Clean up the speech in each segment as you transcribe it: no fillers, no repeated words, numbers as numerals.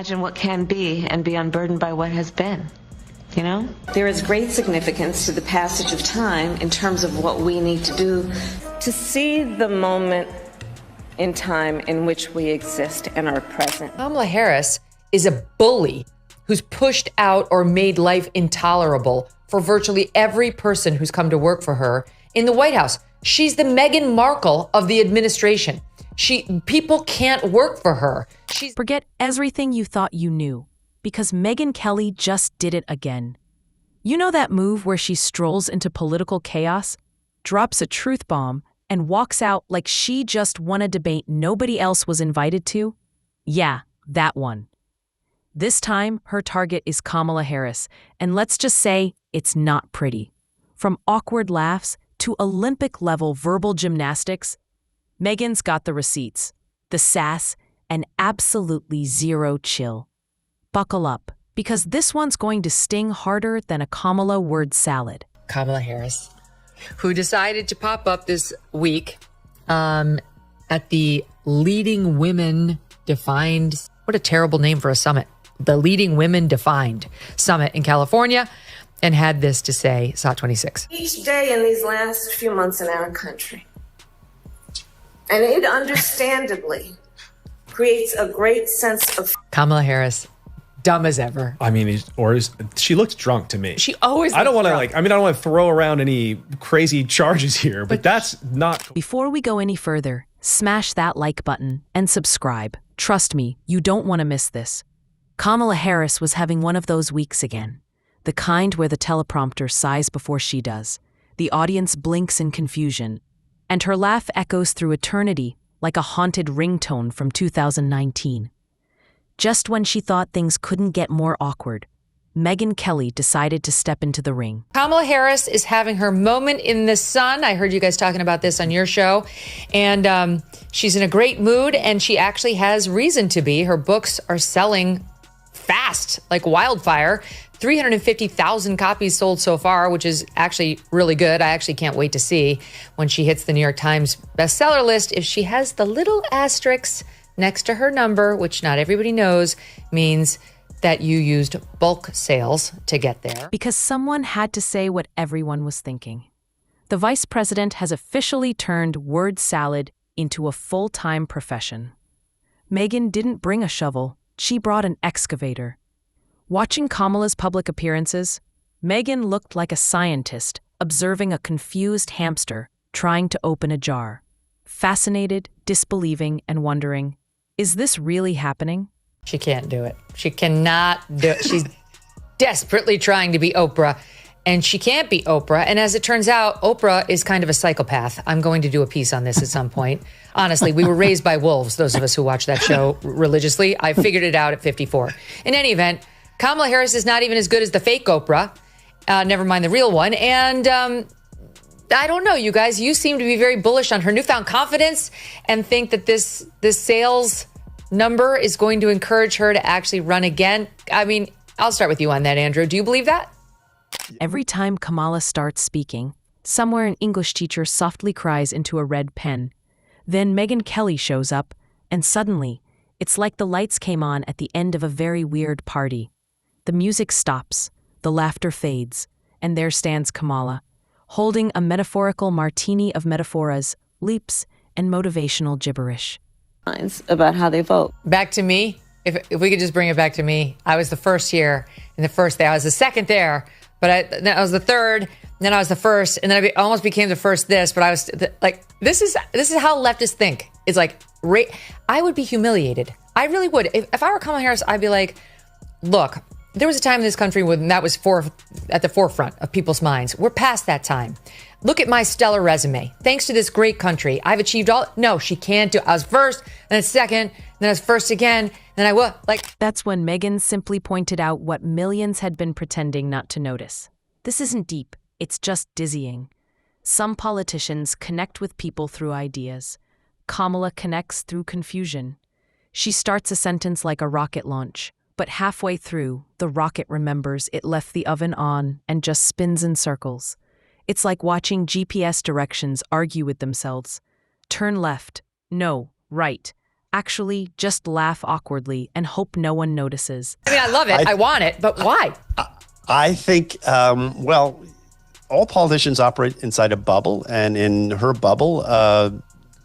imagine what can be and be unburdened by what has been. You know? There is great significance to the passage of time in terms of what we need to do to see the moment in time in which we exist and are present. Kamala Harris is a bully who's pushed out or made life intolerable for virtually every person who's come to work for her in the White House. She's the Meghan Markle of the administration. People can't work for her. Forget everything you thought you knew, because Megyn Kelly just did it again. You know that move where she strolls into political chaos, drops a truth bomb, and walks out like she just won a debate nobody else was invited to? Yeah, that one. This time, her target is Kamala Harris, and let's just say it's not pretty. From awkward laughs to Olympic-level verbal gymnastics, Megyn's got the receipts, the sass, and absolutely zero chill. Buckle up, because this one's going to sting harder than a Kamala word salad. Kamala Harris, who decided to pop up this week at the Leading Women Defined, what a terrible name for a summit, the Leading Women Defined Summit in California, and had this to say, SOT 26. Each day in these last few months in our country, and it understandably creates a great sense of... Kamala Harris, dumb as ever. I mean, she looks drunk to me. She always I don't want to I don't want to throw around any crazy charges here, but that's not... Before we go any further, smash that like button and subscribe. Trust me, you don't want to miss this. Kamala Harris was having one of those weeks again. The kind where the teleprompter sighs before she does. The audience blinks in confusion, and her laugh echoes through eternity like a haunted ringtone from 2019. Just when she thought things couldn't get more awkward, Megyn Kelly decided to step into the ring. Kamala Harris is having her moment in the sun. I heard you guys talking about this on your show. And she's in a great mood, and she actually has reason to be. Her books are selling fast, like wildfire. 350,000 copies sold so far, which is actually really good. I actually can't wait to see when she hits the New York Times bestseller list if she has the little asterisk next to her number, which not everybody knows means that you used bulk sales to get there. Because someone had to say what everyone was thinking. The vice president has officially turned word salad into a full-time profession. Megyn didn't bring a shovel, she brought an excavator. Watching Kamala's public appearances, Megyn looked like a scientist observing a confused hamster trying to open a jar. Fascinated, disbelieving, and wondering, is this really happening? She can't do it. She cannot do it. She's desperately trying to be Oprah, and she can't be Oprah. And as it turns out, Oprah is kind of a psychopath. I'm going to do a piece on this at some point. Honestly, we were raised by wolves, those of us who watch that show religiously. I figured it out at 54. In any event, Kamala Harris is not even as good as the fake Oprah, never mind the real one. And I don't know, you guys, you seem to be very bullish on her newfound confidence and think that this sales number is going to encourage her to actually run again. I mean, I'll start with you on that, Andrew. Do you believe that? Every time Kamala starts speaking, somewhere an English teacher softly cries into a red pen. Then Megyn Kelly shows up, and suddenly, it's like the lights came on at the end of a very weird party. The music stops, the laughter fades, and there stands Kamala, holding a metaphorical martini of metaphoras, leaps, and motivational gibberish. About how they vote. Back to me. If we could just bring it back to me. I was the first here in the first there. I was the second there, but then I was the third, and then I was the first, and then I almost became the first this, but I was like, this is how leftists think. It's like, I would be humiliated. I really would. If I were Kamala Harris, I'd be like, look, there was a time in this country when that was at the forefront of people's minds. We're past that time. Look at my stellar resume. Thanks to this great country, I've achieved all. No, she can't do it. I was first, then second, then I was first again, then I was like. That's when Megyn simply pointed out what millions had been pretending not to notice. This isn't deep. It's just dizzying. Some politicians connect with people through ideas. Kamala connects through confusion. She starts a sentence like a rocket launch. But halfway through, the rocket remembers it left the oven on and just spins in circles. It's like watching GPS directions argue with themselves. Turn left. No, right. Actually, just laugh awkwardly and hope no one notices. I mean, I love it. I want it, but why? I think, well, all politicians operate inside a bubble, and in her bubble,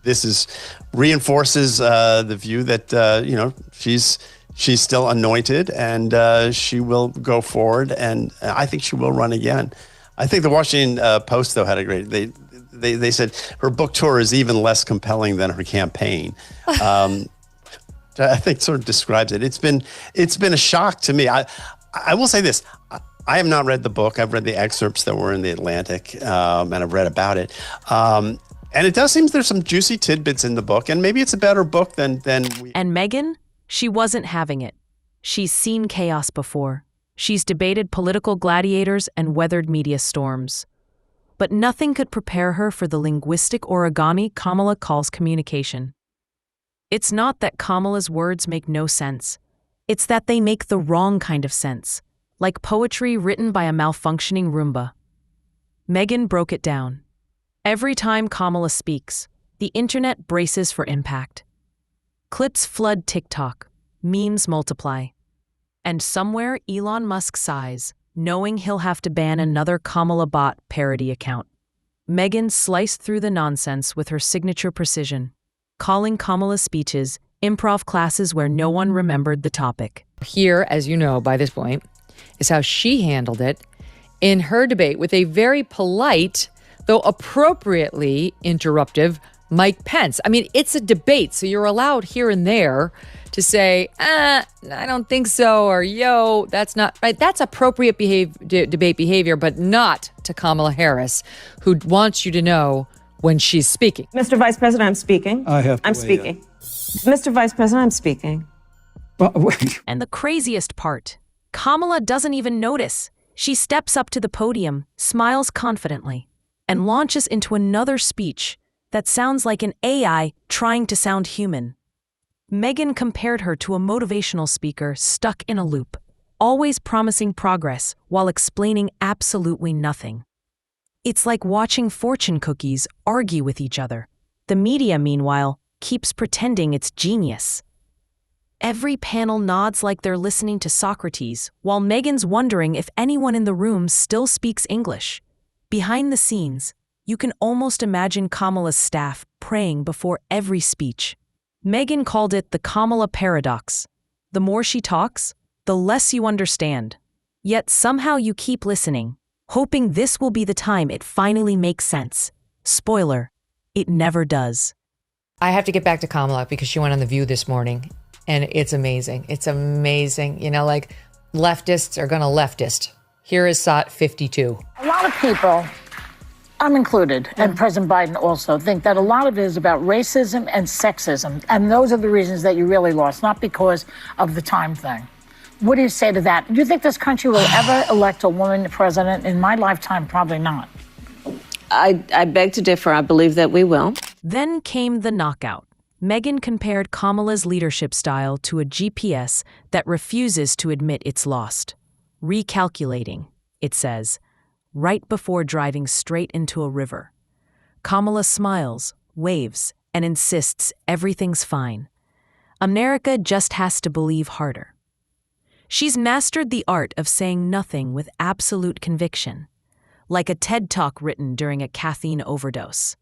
this reinforces the view that she's still anointed, and she will go forward, and I think she will run again. I think the Washington Post, though, had a great. They said her book tour is even less compelling than her campaign. I think sort of describes it. It's been a shock to me. I will say this. I have not read the book. I've read the excerpts that were in the Atlantic, and I've read about it. And it does seem there's some juicy tidbits in the book, and maybe it's a better book than we. And Megyn, she wasn't having it. She's seen chaos before. She's debated political gladiators and weathered media storms. But nothing could prepare her for the linguistic origami Kamala calls communication. It's not that Kamala's words make no sense. It's that they make the wrong kind of sense, like poetry written by a malfunctioning Roomba. Megyn broke it down. Every time Kamala speaks, the internet braces for impact. Clips flood TikTok, memes multiply. And somewhere Elon Musk sighs, knowing he'll have to ban another Kamala bot parody account. Megyn sliced through the nonsense with her signature precision, calling Kamala's speeches improv classes where no one remembered the topic. Here, as you know by this point, is how she handled it in her debate with a very polite, though appropriately interruptive, Mike Pence. I mean, it's a debate, so you're allowed here and there to say, I don't think so, or yo, that's not right. That's appropriate debate behavior, but not to Kamala Harris, who wants you to know when she's speaking. Mr. Vice President, I'm speaking. I'm speaking. Mr. Vice President, I'm speaking. And the craziest part, Kamala doesn't even notice. She steps up to the podium, smiles confidently, and launches into another speech that sounds like an AI trying to sound human. Megyn compared her to a motivational speaker stuck in a loop, always promising progress while explaining absolutely nothing. It's like watching fortune cookies argue with each other. The media, meanwhile, keeps pretending it's genius. Every panel nods like they're listening to Socrates, while Megyn's wondering if anyone in the room still speaks English. Behind the scenes, you can almost imagine Kamala's staff praying before every speech. Megyn called it the Kamala paradox. The more she talks, the less you understand. Yet somehow you keep listening, hoping this will be the time it finally makes sense. Spoiler, it never does. I have to get back to Kamala because she went on The View this morning, and it's amazing. It's amazing. You know, like leftists are going to leftist. Here is SOT 52. A lot of people, I'm included, and President Biden also, think that a lot of it is about racism and sexism. And those are the reasons that you really lost, not because of the time thing. What do you say to that? Do you think this country will ever elect a woman president? In my lifetime, probably not. I beg to differ. I believe that we will. Then came the knockout. Megyn compared Kamala's leadership style to a GPS that refuses to admit it's lost. Recalculating, it says, right before driving straight into a river. Kamala smiles, waves, and insists everything's fine. America just has to believe harder. She's mastered the art of saying nothing with absolute conviction, like a TED Talk written during a caffeine overdose.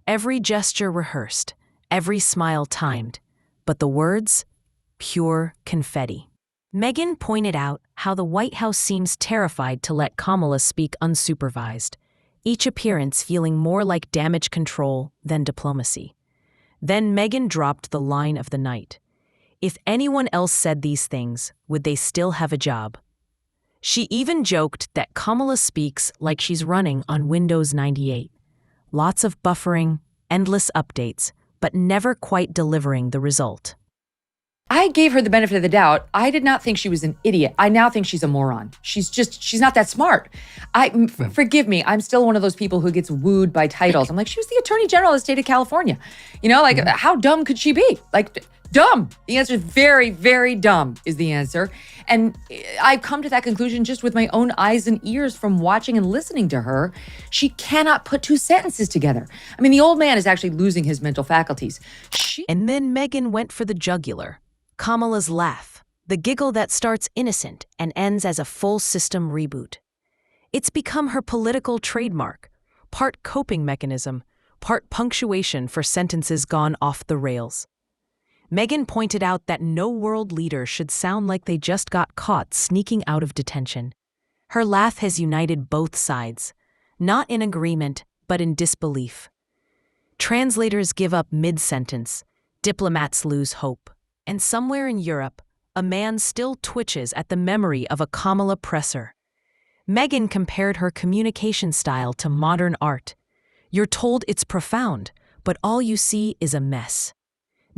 Every gesture rehearsed, every smile timed, but the words, pure confetti. Megyn pointed out how the White House seems terrified to let Kamala speak unsupervised, each appearance feeling more like damage control than diplomacy. Then Megyn dropped the line of the night. If anyone else said these things, would they still have a job? She even joked that Kamala speaks like she's running on Windows 98. Lots of buffering, endless updates, but never quite delivering the result. I gave her the benefit of the doubt. I did not think she was an idiot. I now think she's a moron. She's not that smart. Forgive me. I'm still one of those people who gets wooed by titles. I'm like, she was the Attorney General of the state of California. You know, like, how dumb could she be? Like, Dumb. The answer is very, very dumb is the answer. And I've come to that conclusion just with my own eyes and ears from watching and listening to her. She cannot put two sentences together. I mean, the old man is actually losing his mental faculties. And then Megyn went for the jugular. Kamala's laugh, the giggle that starts innocent and ends as a full system reboot. It's become her political trademark, part coping mechanism, part punctuation for sentences gone off the rails. Megyn pointed out that no world leader should sound like they just got caught sneaking out of detention. Her laugh has united both sides, not in agreement, but in disbelief. Translators give up mid-sentence, diplomats lose hope, and somewhere in Europe, a man still twitches at the memory of a Kamala presser. Megyn compared her communication style to modern art. You're told it's profound, but all you see is a mess.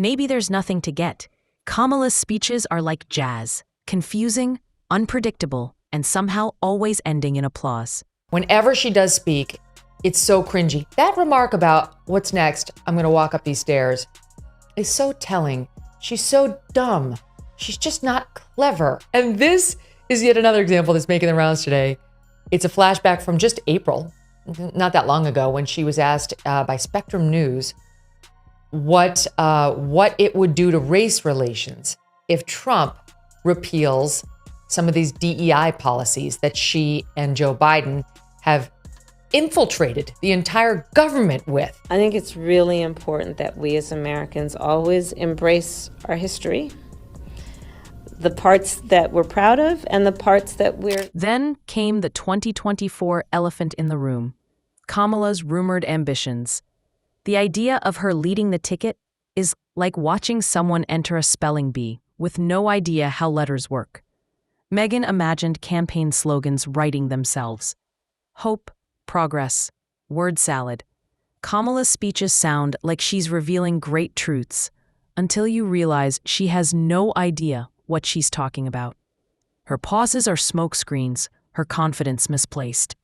Maybe there's nothing to get. Kamala's speeches are like jazz, confusing, unpredictable, and somehow always ending in applause. Whenever she does speak, it's so cringy. That remark about what's next, I'm going to walk up these stairs, is so telling. She's so dumb. She's just not clever. And this is yet another example that's making the rounds today. It's a flashback from just April, not that long ago, when she was asked by Spectrum News what it would do to race relations if Trump repeals some of these DEI policies that she and Joe Biden have infiltrated the entire government with. I think it's really important that we as Americans always embrace our history, the parts that we're proud of and the parts that we're... Then came the 2024 elephant in the room, Kamala's rumored ambitions. The idea of her leading the ticket is like watching someone enter a spelling bee with no idea how letters work. Megyn imagined campaign slogans writing themselves. Hope, progress, word salad. Kamala's speeches sound like she's revealing great truths until you realize she has no idea what she's talking about. Her pauses are smokescreens, her confidence misplaced.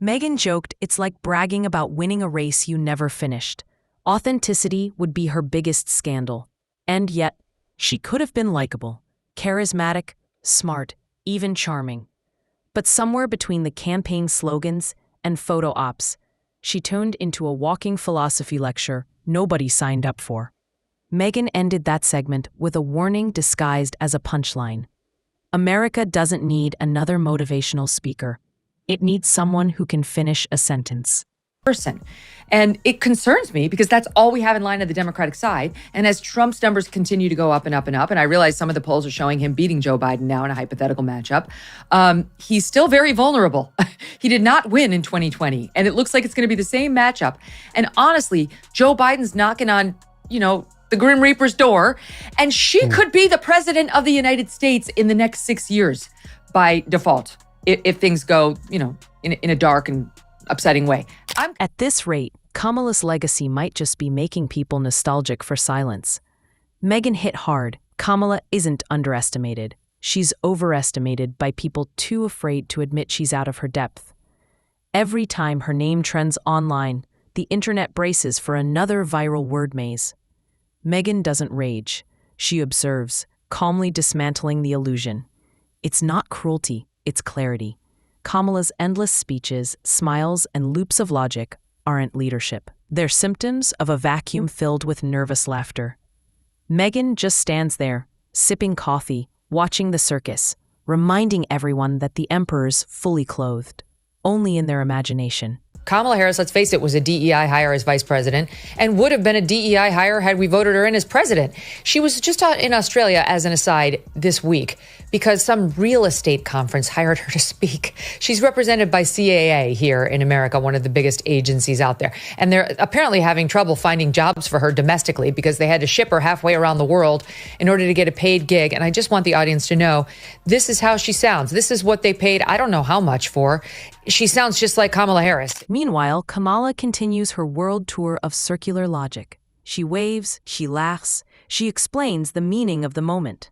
Megyn joked it's like bragging about winning a race you never finished. Authenticity would be her biggest scandal. And yet, she could have been likable, charismatic, smart, even charming. But somewhere between the campaign slogans and photo ops, she turned into a walking philosophy lecture nobody signed up for. Megyn ended that segment with a warning disguised as a punchline. America doesn't need another motivational speaker. It needs someone who can finish a sentence. Person. And it concerns me because that's all we have in line on the Democratic side. And as Trump's numbers continue to go up and up and up, and I realize some of the polls are showing him beating Joe Biden now in a hypothetical matchup, he's still very vulnerable. He did not win in 2020, and it looks like it's going to be the same matchup. And honestly, Joe Biden's knocking on, the Grim Reaper's door, and she could be the president of the United States in the next 6 years by default, if things go, in a dark and upsetting way. At this rate, Kamala's legacy might just be making people nostalgic for silence. Megyn hit hard. Kamala isn't underestimated. She's overestimated by people too afraid to admit she's out of her depth. Every time her name trends online, the internet braces for another viral word maze. Megyn doesn't rage. She observes, calmly dismantling the illusion. It's not cruelty, it's clarity. Kamala's endless speeches, smiles, and loops of logic aren't leadership. They're symptoms of a vacuum filled with nervous laughter. Megyn just stands there, sipping coffee, watching the circus, reminding everyone that the emperor's fully clothed, only in their imagination. Kamala Harris, let's face it, was a DEI hire as vice president and would have been a DEI hire had we voted her in as president. She was just out in Australia, as an aside, this week because some real estate conference hired her to speak. She's represented by CAA here in America, one of the biggest agencies out there. And they're apparently having trouble finding jobs for her domestically because they had to ship her halfway around the world in order to get a paid gig. And I just want the audience to know, this is how she sounds. This is what they paid, I don't know how much for. She sounds just like Kamala Harris. Meanwhile, Kamala continues her world tour of circular logic. She waves, she laughs, she explains the meaning of the moment.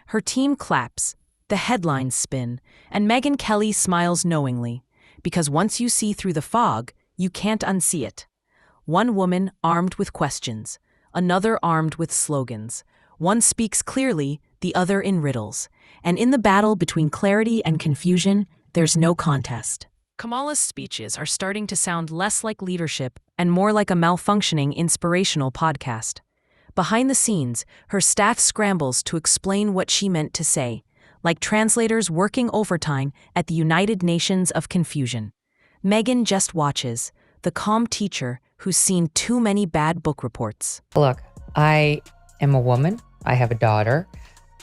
Her team claps, the headlines spin, and Megyn Kelly smiles knowingly, because once you see through the fog, you can't unsee it. One woman armed with questions, another armed with slogans, One speaks clearly, the other in riddles. And in the battle between clarity and confusion, there's no contest. Kamala's speeches are starting to sound less like leadership and more like a malfunctioning inspirational podcast. Behind the scenes, her staff scrambles to explain what she meant to say, like translators working overtime at the United Nations of Confusion. Megyn just watches, the calm teacher who's seen too many bad book reports. Look, I am a woman. I have a daughter.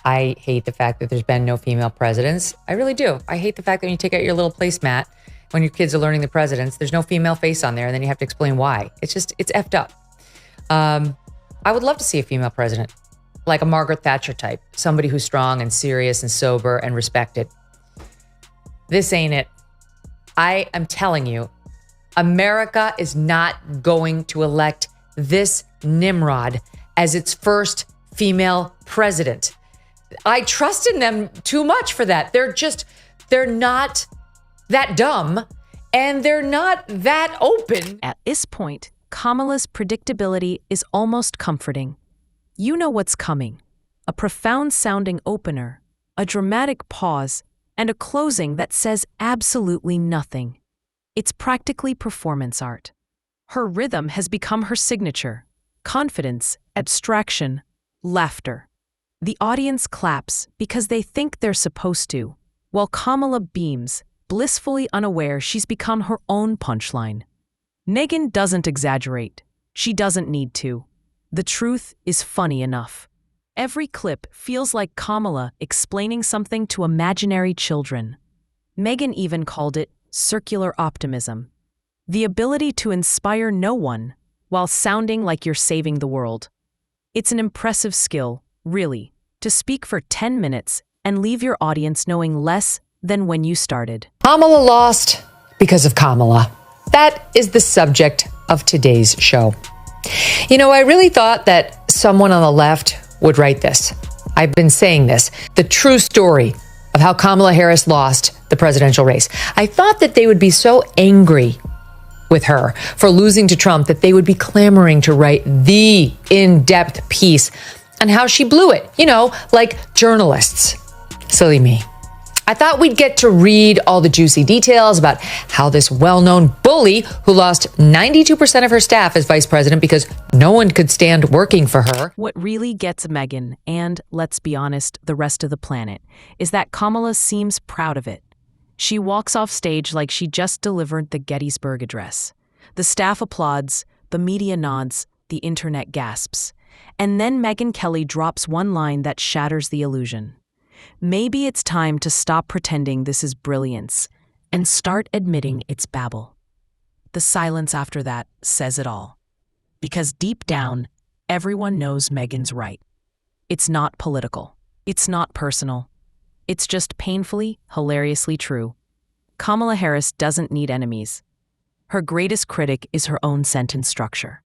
I hate the fact that there's been no female presidents. I really do. I hate the fact that when you take out your little placemat, when your kids are learning the presidents, there's no female face on there, and then you have to explain why. It's effed up. I would love to see a female president, like a Margaret Thatcher type, somebody who's strong and serious and sober and respected. This ain't it. I am telling you, America is not going to elect this Nimrod as its first female president. I trust in them too much for that. They're not that dumb, and they're not that open. At this point, Kamala's predictability is almost comforting. You know what's coming. A profound-sounding opener, a dramatic pause, and a closing that says absolutely nothing. It's practically performance art. Her rhythm has become her signature. Confidence, abstraction, laughter. The audience claps because they think they're supposed to, while Kamala beams, blissfully unaware she's become her own punchline. Megyn doesn't exaggerate. She doesn't need to. The truth is funny enough. Every clip feels like Kamala explaining something to imaginary children. Megyn even called it circular optimism. The ability to inspire no one while sounding like you're saving the world. It's an impressive skill, really, to speak for 10 minutes and leave your audience knowing less than when you started. Kamala lost because of Kamala. That is the subject of today's show. You know, I really thought that someone on the left would write this. I've been saying this, the true story of how Kamala Harris lost the presidential race. I thought that they would be so angry with her for losing to Trump that they would be clamoring to write the in-depth piece on how she blew it, you know, like journalists. Silly me. I thought we'd get to read all the juicy details about how this well-known bully who lost 92% of her staff as vice president because no one could stand working for her. What really gets Megyn, and let's be honest, the rest of the planet, is that Kamala seems proud of it. She walks off stage like she just delivered the Gettysburg Address. The staff applauds, the media nods, the internet gasps. And then Megyn Kelly drops one line that shatters the illusion. Maybe it's time to stop pretending this is brilliance and start admitting it's babble. The silence after that says it all. Because deep down, everyone knows Megyn's right. It's not political. It's not personal. It's just painfully, hilariously true. Kamala Harris doesn't need enemies. Her greatest critic is her own sentence structure.